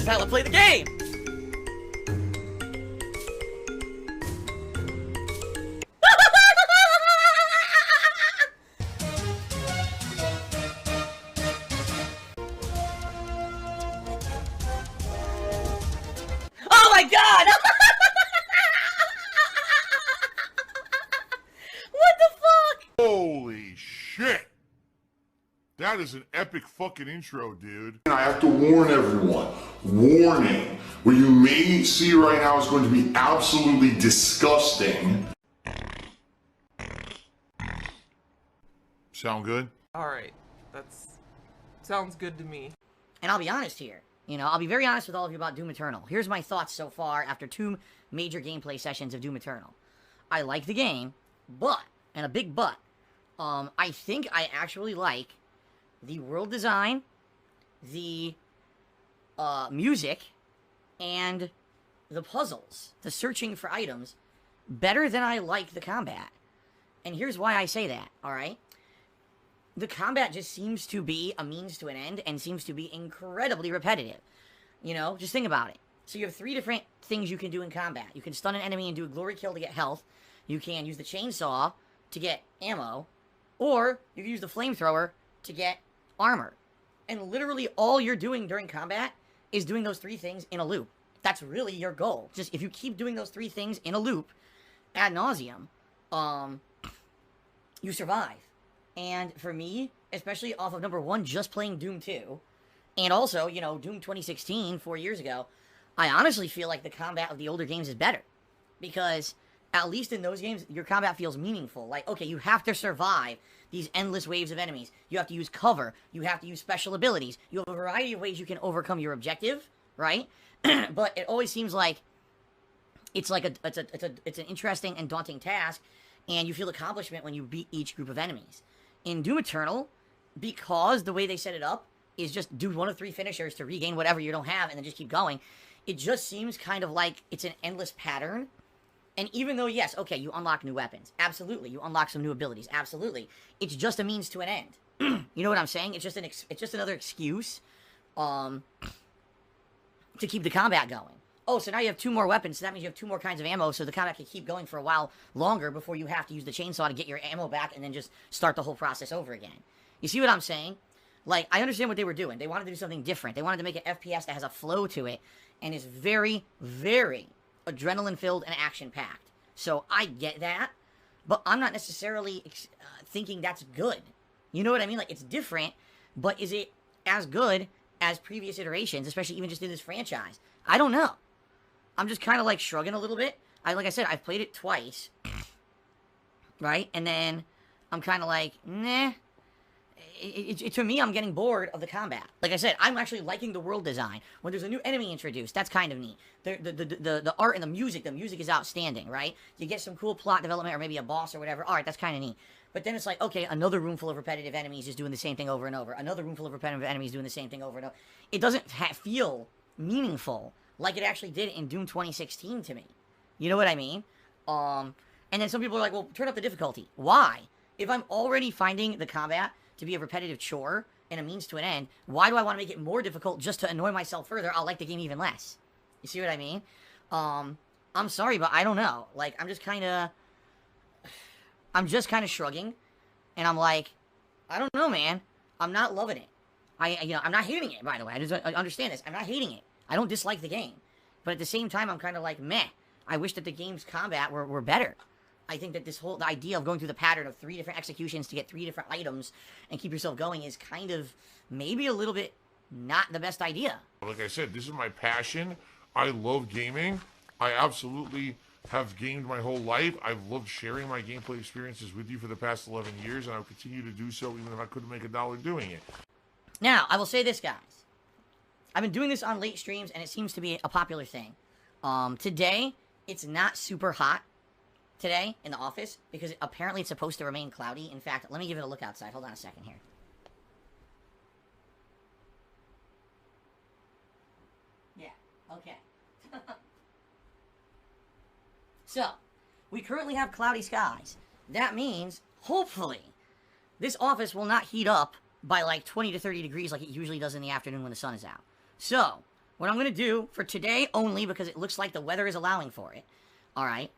This is how I play the game! Oh my god! What the fuck? Holy shit! That is an epic fucking intro, dude. And I have to warn everyone. Warning. What you may see right now is going to be absolutely disgusting. Sound good? Alright, sounds good to me. And I'll be honest here. You know, I'll be very honest with all of you about Doom Eternal. Here's my thoughts so far after 2 major gameplay sessions of Doom Eternal. I like the game, but, and a big but, I think I actually like the world design, the music, and the puzzles, the searching for items, better than I like the combat. And here's why I say that, alright? The combat just seems to be a means to an end and seems to be incredibly repetitive. You know, just think about it. So you have 3 different things you can do in combat. You can stun an enemy and do a glory kill to get health. You can use the chainsaw to get ammo. Or you can use the flamethrower to get armor. And literally all you're doing during combat is doing those 3 things in a loop. That's really your goal. Just if you keep doing those 3 things in a loop ad nauseum, you survive. And for me, especially off of number 1, just playing Doom 2, and also, you know, Doom 2016, 4 years ago, I honestly feel like the combat of the older games is better. Because, at least in those games, your combat feels meaningful. Like, okay, you have to survive these endless waves of enemies. You have to use cover. You have to use special abilities. You have a variety of ways you can overcome your objective, right? But it always seems like it's like it's an interesting and daunting task, and you feel accomplishment when you beat each group of enemies. In Doom Eternal, because the way they set it up is just do 1 of 3 finishers to regain whatever you don't have and then just keep going, it just seems kind of like it's an endless pattern. And even though, yes, okay, you unlock new weapons. Absolutely. You unlock some new abilities. Absolutely. It's just a means to an end. You know what I'm saying? It's just another excuse to keep the combat going. Oh, so now you have 2 more weapons, so that means you have 2 more kinds of ammo, so the combat can keep going for a while longer before you have to use the chainsaw to get your ammo back and then just start the whole process over again. You see what I'm saying? Like, I understand what they were doing. They wanted to do something different. They wanted to make an FPS that has a flow to it and is very, very adrenaline-filled and action-packed. So I get that, but I'm not necessarily thinking that's good. You know what I mean? Like, it's different, but is it as good as previous iterations, especially even just in this franchise? I don't know. I'm just kind of like shrugging a little bit. Like I said, I've played it twice, right? And then I'm kind of like, nah. To me, I'm getting bored of the combat. Like I said, I'm actually liking the world design. When there's a new enemy introduced, that's kind of neat. The art and the music is outstanding, right? You get some cool plot development or maybe a boss or whatever. All right, that's kind of neat. But then it's like, okay, another room full of repetitive enemies is doing the same thing over and over. Another room full of repetitive enemies doing the same thing over and over. It doesn't feel meaningful like it actually did in Doom 2016 to me. You know what I mean? And then some people are like, well, turn up the difficulty. Why? If I'm already finding the combat to be a repetitive chore and a means to an end, why do I want to make it more difficult just to annoy myself further? I'll like the game even less. You see what I mean? I'm sorry, but I don't know. Like, I'm just kind of shrugging, and I'm like, I don't know, man. I'm not loving it. I'm not hating it, by the way. I understand this. I'm not hating it. I don't dislike the game. But at the same time, I'm kind of like, meh. I wish that the game's combat were better. I think that the idea of going through the pattern of 3 different executions to get 3 different items and keep yourself going is kind of maybe a little bit not the best idea. Like I said, this is my passion. I love gaming. I absolutely have gamed my whole life. I've loved sharing my gameplay experiences with you for the past 11 years, and I'll continue to do so even if I couldn't make $1 doing it. Now, I will say this, guys. I've been doing this on late streams, and it seems to be a popular thing. Today, it's not super hot today in the office, because apparently it's supposed to remain cloudy. In fact, let me give it a look outside. Hold on a second here. Yeah, okay. So, we currently have cloudy skies. That means, hopefully, this office will not heat up by like 20 to 30 degrees like it usually does in the afternoon when the sun is out. So, what I'm going to do for today only, because it looks like the weather is allowing for it, alright?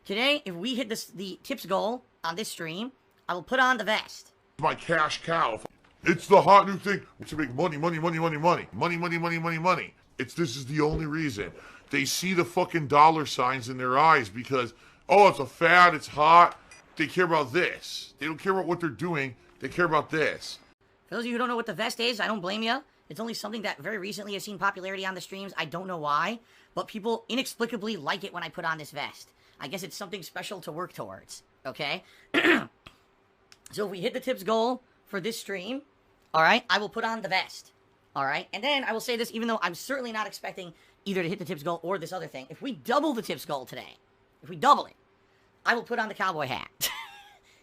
Today, if we hit the tips goal on this stream, I will put on the vest. My cash cow. It's the hot new thing to make money, money, money, money, money. Money, money, money, money, money. This is the only reason. They see the fucking dollar signs in their eyes because, oh, it's a fad, it's hot. They care about this. They don't care about what they're doing. They care about this. For those of you who don't know what the vest is, I don't blame you. It's only something that very recently has seen popularity on the streams. I don't know why, but people inexplicably like it when I put on this vest. I guess it's something special to work towards, okay? So if we hit the tips goal for this stream, alright, I will put on the vest, alright? And then I will say this, even though I'm certainly not expecting either to hit the tips goal or this other thing. If we double the tips goal today, if we double it, I will put on the cowboy hat.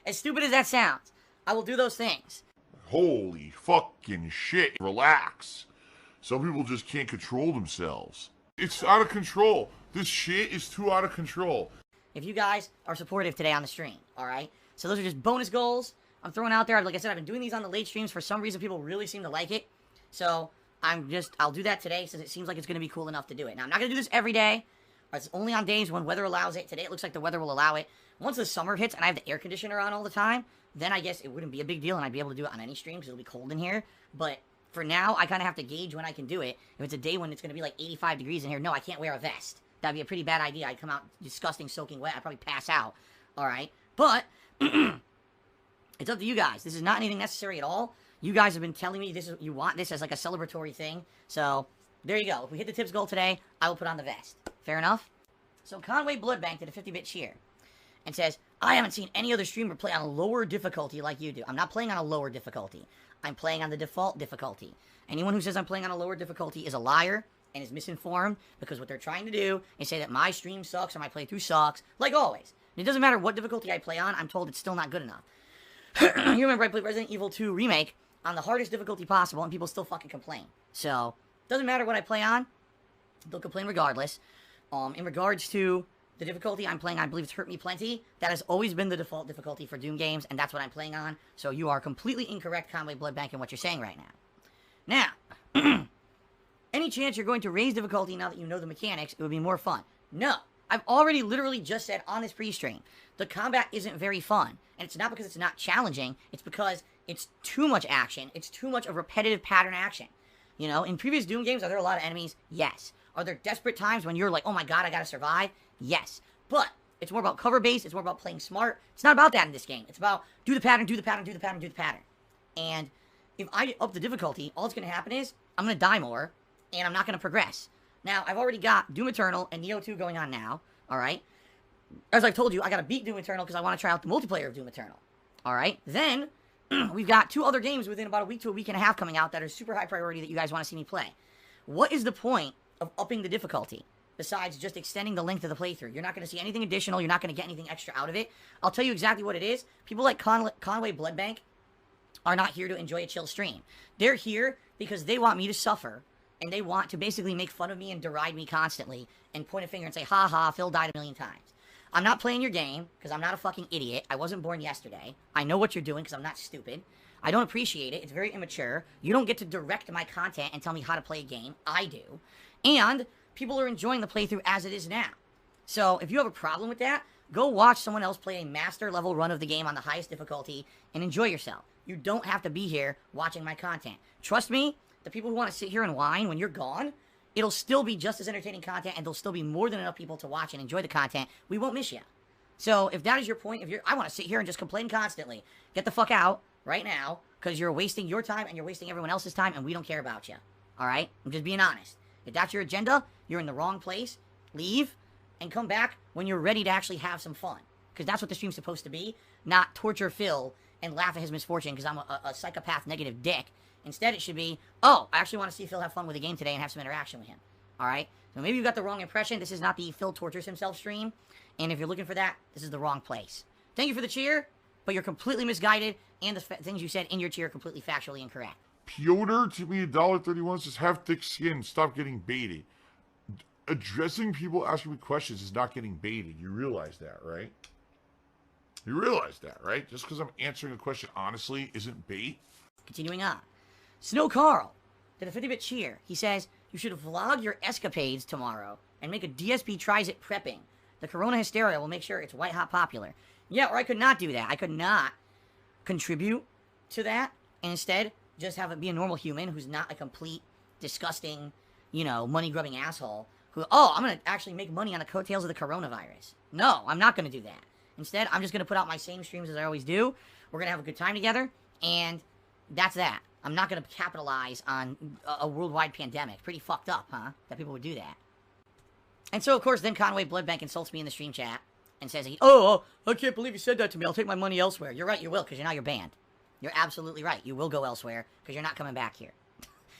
As stupid as that sounds, I will do those things. Holy fucking shit. Relax. Some people just can't control themselves. It's out of control. This shit is too out of control. If you guys are supportive today on the stream, alright? So those are just bonus goals I'm throwing out there. Like I said, I've been doing these on the late streams. For some reason, people really seem to like it. So I'll do that today since it seems like it's going to be cool enough to do it. Now, I'm not going to do this every day. It's only on days when weather allows it. Today, it looks like the weather will allow it. Once the summer hits and I have the air conditioner on all the time, then I guess it wouldn't be a big deal and I'd be able to do it on any stream because it'll be cold in here. But for now, I kind of have to gauge when I can do it. If it's a day when it's going to be like 85 degrees in here, no, I can't wear a vest. That'd be a pretty bad idea. I'd come out disgusting, soaking wet. I'd probably pass out. Alright? But it's up to you guys. This is not anything necessary at all. You guys have been telling me you want this as like a celebratory thing. So, there you go. If we hit the tips goal today, I will put on the vest. Fair enough? So, Conway Bloodbank did a 50-bit cheer and says, I haven't seen any other streamer play on a lower difficulty like you do. I'm not playing on a lower difficulty. I'm playing on the default difficulty. Anyone who says I'm playing on a lower difficulty is a liar and is misinformed, because what they're trying to do is say that my stream sucks or my playthrough sucks, like always. It doesn't matter what difficulty I play on, I'm told it's still not good enough. You remember I played Resident Evil 2 Remake on the hardest difficulty possible, and people still fucking complain. So, doesn't matter what I play on, they'll complain regardless. In regards to the difficulty I'm playing on, I believe it's Hurt Me Plenty. That has always been the default difficulty for Doom games, and that's what I'm playing on. So you are completely incorrect, Conway Bloodbank, in what you're saying right now. Now, any chance you're going to raise difficulty now that you know the mechanics, it would be more fun. No. I've already literally just said on this pre-stream, the combat isn't very fun. And it's not because it's not challenging, it's because it's too much action. It's too much of repetitive pattern action. You know, in previous Doom games, are there a lot of enemies? Yes. Are there desperate times when you're like, oh my god, I gotta survive? Yes. But it's more about cover base, it's more about playing smart. It's not about that in this game. It's about do the pattern, do the pattern, do the pattern, do the pattern. And if I up the difficulty, all that's gonna happen is I'm gonna die more, and I'm not gonna progress. Now, I've already got Doom Eternal and Neo 2 going on now, alright? As I've told you, I gotta beat Doom Eternal because I want to try out the multiplayer of Doom Eternal. Alright? Then, we've got 2 other games within about a week to a week and a half coming out that are super high priority that you guys want to see me play. What is the point of upping the difficulty, besides just extending the length of the playthrough? You're not going to see anything additional, you're not going to get anything extra out of it. I'll tell you exactly what it is. People like Conway Bloodbank are not here to enjoy a chill stream. They're here because they want me to suffer, and they want to basically make fun of me and deride me constantly, and point a finger and say, ha ha, Phil died 1,000,000 times. I'm not playing your game, because I'm not a fucking idiot. I wasn't born yesterday. I know what you're doing, because I'm not stupid. I don't appreciate it. It's very immature. You don't get to direct my content and tell me how to play a game. I do. And people are enjoying the playthrough as it is now. So, if you have a problem with that, go watch someone else play a master level run of the game on the highest difficulty and enjoy yourself. You don't have to be here watching my content. Trust me, the people who want to sit here and whine when you're gone, it'll still be just as entertaining content, and there'll still be more than enough people to watch and enjoy the content. We won't miss you. So, if that is your point, I want to sit here and just complain constantly, get the fuck out right now, because you're wasting your time and you're wasting everyone else's time, and we don't care about you. Alright? I'm just being honest. If that's your agenda, you're in the wrong place. Leave, and come back when you're ready to actually have some fun. Because that's what the stream's supposed to be, not torture Phil and laugh at his misfortune because I'm a psychopath negative dick. Instead, it should be, oh, I actually want to see Phil have fun with the game today and have some interaction with him. Alright? So maybe you got the wrong impression. This is not the Phil tortures himself stream. And if you're looking for that, this is the wrong place. Thank you for the cheer, but you're completely misguided, and the things you said in your cheer are completely factually incorrect. Piotr, to me, $1.31 says, have thick skin, stop getting baited. Addressing people asking me questions is not getting baited. You realize that, right? You realize that, right? Just because I'm answering a question honestly isn't bait. Continuing on. Snow Carl to the 50-bit cheer. He says, you should vlog your escapades tomorrow and make a DSP tries it prepping. The corona hysteria will make sure it's white hot popular. Yeah, or I could not do that. I could not contribute to that and instead just have it be a normal human who's not a complete, disgusting, you know, money-grubbing asshole who, oh, I'm going to actually make money on the coattails of the coronavirus. No, I'm not going to do that. Instead, I'm just going to put out my same streams as I always do. We're going to have a good time together, and that's that. I'm not going to capitalize on a worldwide pandemic. Pretty fucked up, huh? That people would do that. And so, of course, then Conway Bloodbank insults me in the stream chat and says, oh, I can't believe you said that to me. I'll take my money elsewhere. You're right, you will, because you're banned. You're absolutely right. You will go elsewhere, because you're not coming back here.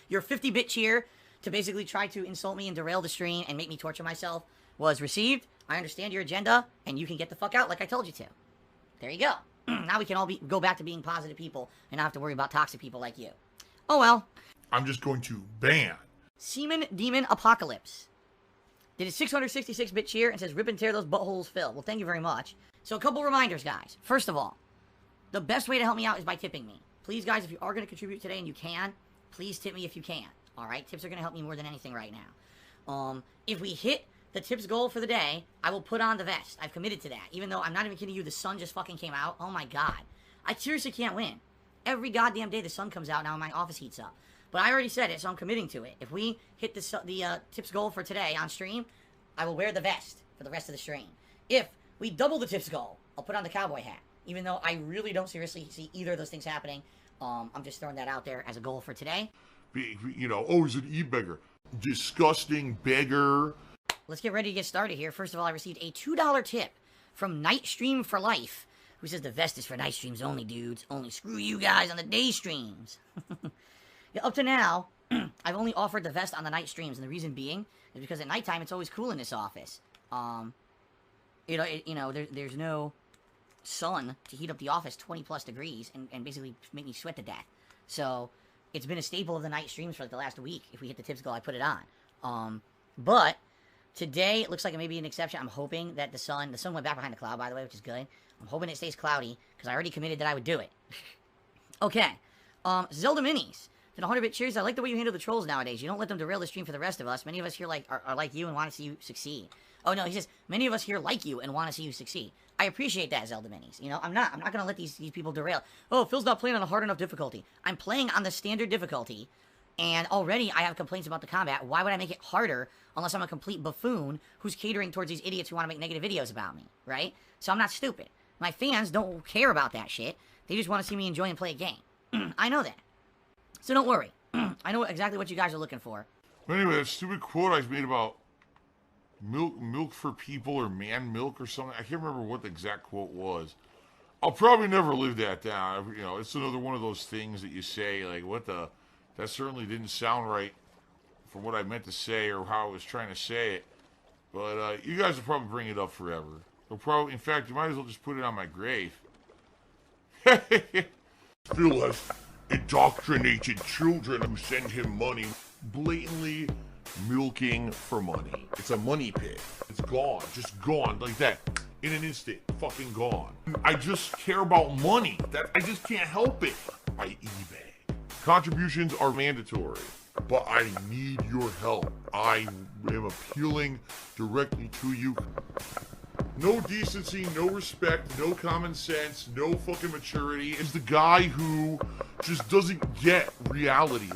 Your 50-bit cheer to basically try to insult me and derail the stream and make me torture myself was received. I understand your agenda, and you can get the fuck out like I told you to. There you go. Now we can all go back to being positive people and not have to worry about toxic people like you. Oh well. I'm just going to ban. Seaman Demon Apocalypse did a 666-bit cheer and says, rip and tear those buttholes, Phil. Well, thank you very much. So a couple reminders, guys. First of all, the best way to help me out is by tipping me. Please, guys, if you are going to contribute today and you can, please tip me if you can. All right? Tips are going to help me more than anything right now. If we hit the tips goal for the day, I will put on the vest. I've committed to that. Even though I'm not even kidding you, the sun just fucking came out. Oh my god. I seriously can't win. Every goddamn day the sun comes out, now my office heats up. But I already said it, so I'm committing to it. If we hit the tips goal for today on stream, I will wear the vest for the rest of the stream. If we double the tips goal, I'll put on the cowboy hat. Even though I really don't seriously see either of those things happening, I'm just throwing that out there as a goal for today. You know, oh, he's an e-beggar. Disgusting beggar. Let's get ready to get started here. First of all, I received a $2 tip from Nightstream for Life, who says the vest is for night streams only, dudes. Only screw you guys on the day streams. Yeah, up to now, I've only offered the vest on the night streams, and the reason being is because at nighttime it's always cool in this office. There's no sun to heat up the office 20 plus degrees and basically make me sweat to death. So it's been a staple of the night streams for like the last week. If we hit the tips goal, I put it on. But today it looks like it may be an exception. I'm hoping that the sun went back behind the cloud, by the way, which is good. I'm hoping it stays cloudy because I already committed that I would do it. Okay. Zelda Minis. To the 100-bit cheers, I like the way you handle the trolls nowadays. You don't let them derail the stream for the rest of us. Many of us here are like you and want to see you succeed. Oh no, he says, many of us here like you and want to see you succeed. I appreciate that, Zelda Minis. You know, I'm not going to let these people derail. Oh, Phil's not playing on a hard enough difficulty. I'm playing on the standard difficulty, and already I have complaints about the combat. Why would I make it harder unless I'm a complete buffoon who's catering towards these idiots who want to make negative videos about me, right? So I'm not stupid. My fans don't care about that shit. They just want to see me enjoy and play a game. I know that. So don't worry. I know exactly what you guys are looking for. Anyway, that stupid quote I made about milk for people or man milk or something. I can't remember what the exact quote was. I'll probably never live that down. You know, it's another one of those things that you say, like, what the... That certainly didn't sound right from what I meant to say or how I was trying to say it. But you guys will probably bring it up forever. They'll probably... In fact, you might as well just put it on my grave. Phil has indoctrinated children who send him money, blatantly milking for money. It's a money pit. It's gone, just gone like that, in an instant, fucking gone. I just care about money. That I just can't help it. I eBay. Contributions are mandatory, but I need your help. I am appealing directly to you. No decency, no respect, no common sense, no fucking maturity. Is the guy who just doesn't get reality.